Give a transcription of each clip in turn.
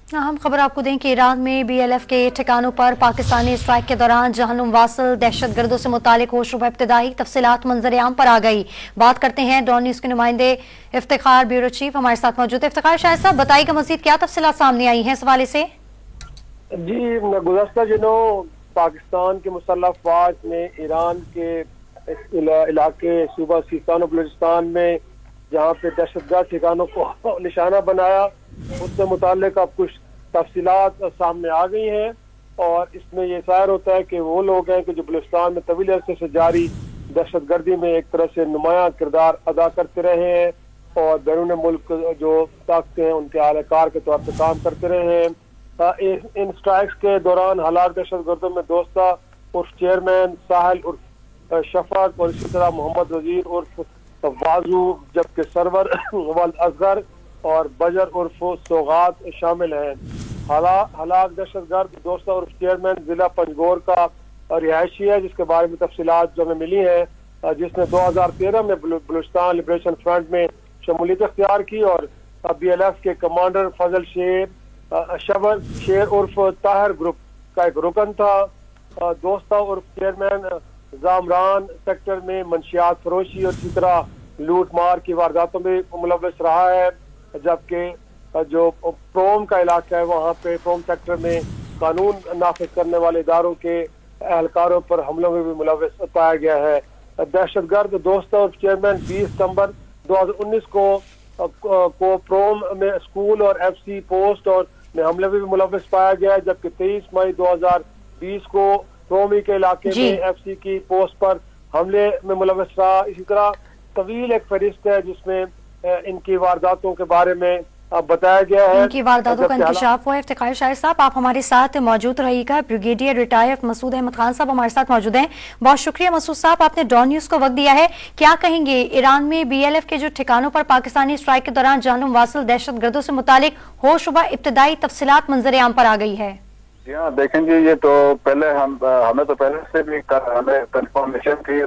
اہم خبر آپ کو دیں کہ ایران میں بی ایل ایف کے ٹھکانوں پر پاکستانی اسٹرائک کے دوران جہنم واصل دہشت گردوں سے متعلق ہوشربہ ابتدائی تفصیلات منظر عام پر آ گئی۔ بات کرتے ہیں ڈان نیوز کے نمائندے افتخار بیورو چیف ہمارے ساتھ موجود ہے۔ افتخار شاہد صاحب بتائیے گا مزید کیا تفصیلات سامنے آئی ہیں اس حوالے سے؟ جی، گزشتہ دنوں پاکستان کے مسلح افواج نے ایران کے علاقے صوبہ سیستان و بلوچستان میں جہاں پہ دہشت گرد ٹھکانوں کو نشانہ بنایا، اس سے متعلق اب کچھ تفصیلات سامنے آ گئی ہیں، اور اس میں یہ ظاہر ہوتا ہے کہ وہ لوگ ہیں کہ جو بلوچستان میں طویل عرصے سے جاری دہشت گردی میں ایک طرح سے نمایاں کردار ادا کرتے رہے ہیں اور بیرون ملک جو طاقتیں ہیں ان کے اعلی کار کے طور پہ کام کرتے رہے ہیں۔ ان سٹرائکس کے دوران ہلاک دہشت گردوں میں دوستہ عرف چیئرمین، ساحل عرف شفق اور اسی طرح محمد وزیر عرف وازو، جبکہ سرور ولد اصغر اور بجر عرف سوغات شامل ہیں۔ ہلاک دہشت گرد دوستہ عرف چیئرمین ضلع پنجگور کا رہائشی ہے، جس کے بارے میں تفصیلات جو ہمیں ملی ہیں، جس نے 2013 میں بلوچستان لبریشن فرنٹ میں شمولیت اختیار کی اور بی ایل ایف کے کمانڈر فضل شیر عرف طاہر گروپ کا ایک رکن تھا۔ دوستہ عرف چیئرمین زامران سیکٹر میں منشیات فروشی اور اسی طرح لوٹ مار کی وارداتوں میں ملوث رہا ہے، جبکہ جو پروم کا علاقہ ہے وہاں پہ پروم سیکٹر میں قانون نافذ کرنے والے اداروں کے اہلکاروں پر حملوں میں بھی ملوث پایا گیا ہے۔ دہشت گرد دوستہ عرف چیئرمین 20 ستمبر 2019 کو پروم میں اسکول اور ایف سی پوسٹ اور میں حملے میں بھی ملوث پایا گیا ہے، جبکہ 23 مئی 2020 کو پرومی کے علاقے میں ایف سی کی پوسٹ پر حملے میں ملوث رہا۔ اسی طرح طویل ایک فہرست ہے جس میں ان کی وارداتوں کے بارے میں بتایا گیا ہے، ان کی وارداتوں کا انکشاف ہوا ہے۔ افتخار شاہد صاحب آپ ہمارے ساتھ موجود رہیے گا۔ بریگیڈیئر ریٹائر مسعود احمد خان صاحب ہمارے ساتھ موجود ہیں۔ بہت شکریہ مسعود صاحب، آپ نے ڈان نیوز کو وقت دیا ہے۔ کیا کہیں گے ایران میں بی ایل ایف کے جو ٹھکانوں پر پاکستانی اسٹرائک کے دوران جہنم واصل دہشت گردوں سے متعلق ہوشربہ ابتدائی تفصیلات منظر عام پر آ گئی ہے؟ جی ہاں، دیکھیں جی، یہ تو پہلے ہمیں تو پہلے سے بھی ہمیں کنفرمیشن تھی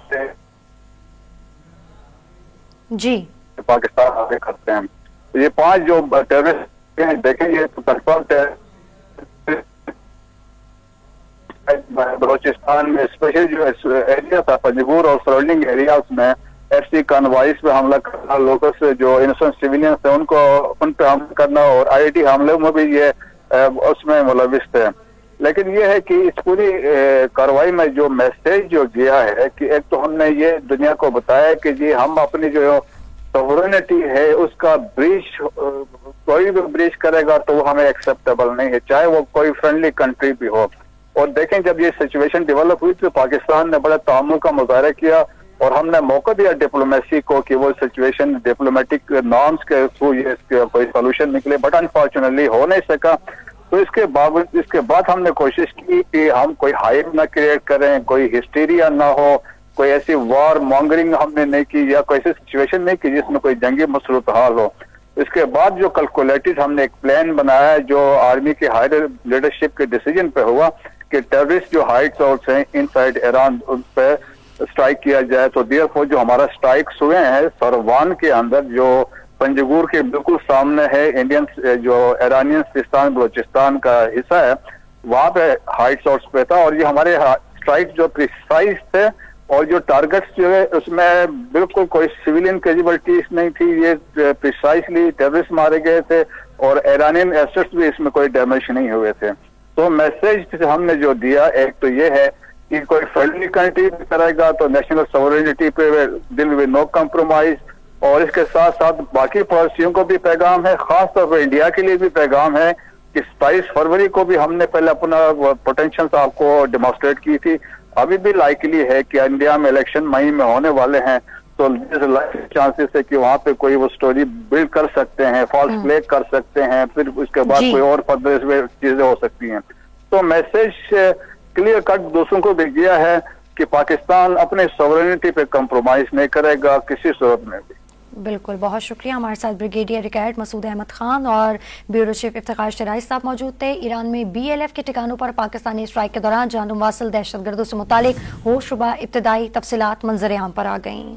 سے جی پاکستان آگے کرتے ہیں۔ یہ 5 جو ٹیررسٹ ہیں، دیکھیں یہ تو کنفرم ہے بلوچستان میں، اسپیشل جو ایریا تھا پنجگور اور سراؤنڈنگ ایریاز میں ایف سی کانوائز پہ حملہ کرنا، لوگوں سے جو انوسنٹ سیویلینس ہیں ان پہ حملہ کرنا، اور آئی ٹی حملوں میں بھی یہ اس میں ملوث تھے۔ لیکن یہ ہے کہ اس پوری کارروائی میں جو میسیج جو گیا ہے کہ ایک تو ہم نے یہ دنیا کو بتایا کہ جی ہم اپنی جو سوورنٹی ہے اس کا بریچ، کوئی بھی بریچ کرے گا تو وہ ہمیں ایکسیپٹیبل نہیں ہے، چاہے وہ کوئی فرینڈلی کنٹری بھی ہو۔ اور دیکھیں جب یہ سچویشن ڈیولپ ہوئی تو پاکستان نے بڑا تعامل کا مظاہرہ کیا اور ہم نے موقع دیا ڈپلومیسی کو کہ وہ سچویشن ڈپلومیٹک نارمز کے تھرو یہ اس کے کوئی سولوشن نکلے، بٹ انفارچونیٹلی ہو نہیں سکا۔ تو اس کے بعد ہم نے کوشش کی کہ ہم کوئی ہائپ نہ کریٹ کریں، کوئی ہسٹیریا نہ ہو، کوئی ایسی وار مانگرنگ ہم نے نہیں کی یا کوئی ایسی سچویشن نہیں کی جس میں کوئی جنگی صورتحال ہو۔ اس کے بعد جو کیلکولیٹڈ ہم نے ایک پلان بنایا جو آرمی کے ہائر لیڈرشپ کے ڈیسیجن پہ ہوا کہ ٹیررسٹ جو ہائٹس آؤٹس ہیں ان سائڈ ایران ان پہ اسٹرائک کیا جائے۔ تو دیئر فور جو ہمارا اسٹرائکس ہوئے ہیں سروان کے اندر جو پنجگور کے بالکل سامنے ہے، انڈین جو ایرانین سیستان بلوچستان کا حصہ ہے، وہاں پہ ہائٹس آؤٹس پہ تھا، اور یہ ہمارے اسٹرائک جو پریسائز تھے اور جو ٹارگٹس جو ہے اس میں بالکل کوئی سویلین کیجیبلٹیز نہیں تھی، یہ پریسائزلی ٹیررسٹ مارے گئے تھے اور ایرانین ایسٹس بھی اس میں کوئی ڈیمیج نہیں ہوئے تھے۔ تو میسج ہم نے جو دیا ایک تو یہ ہے کہ کوئی فرینڈلی کنٹری کرے گا تو نیشنل سوورنٹی پہ دل ود نو کمپرومائز، اور اس کے ساتھ ساتھ باقی پالیسیوں کو بھی پیغام ہے، خاص طور پر انڈیا کے لیے بھی پیغام ہے کہ 27 فروری کو بھی ہم نے پہلے اپنا پوٹینشیل آپ کو ڈیمانسٹریٹ کی تھی، ابھی بھی لائکلی ہے کہ انڈیا میں الیکشن مئی میں ہونے والے ہیں، تو چانسز ہے کہ وہاں پہ کوئی وہ سٹوری بلڈ کر سکتے ہیں، فالس پلے کر سکتے ہیں، پھر اس کے بعد کوئی اور فردر چیزیں ہو سکتی ہیں۔ تو میسج کلیئر کٹ دوسروں کو بھی دیا ہے کہ پاکستان اپنے سوورنٹی پہ کمپرومائز نہیں کرے گا کسی صورت میں بھی۔ بالکل، بہت شکریہ۔ ہمارے ساتھ بریگیڈیئر ریٹائرڈ مسعود احمد خان اور بیورو چیف افتخار شاہد صاحب موجود تھے۔ ایران میں بی ایل ایف کے ٹھکانوں پر پاکستانی اسٹرائک کے دوران جہنم واصل دہشت گردوں سے متعلق ہوشربہ ابتدائی تفصیلات منظر عام پر آ گئیں۔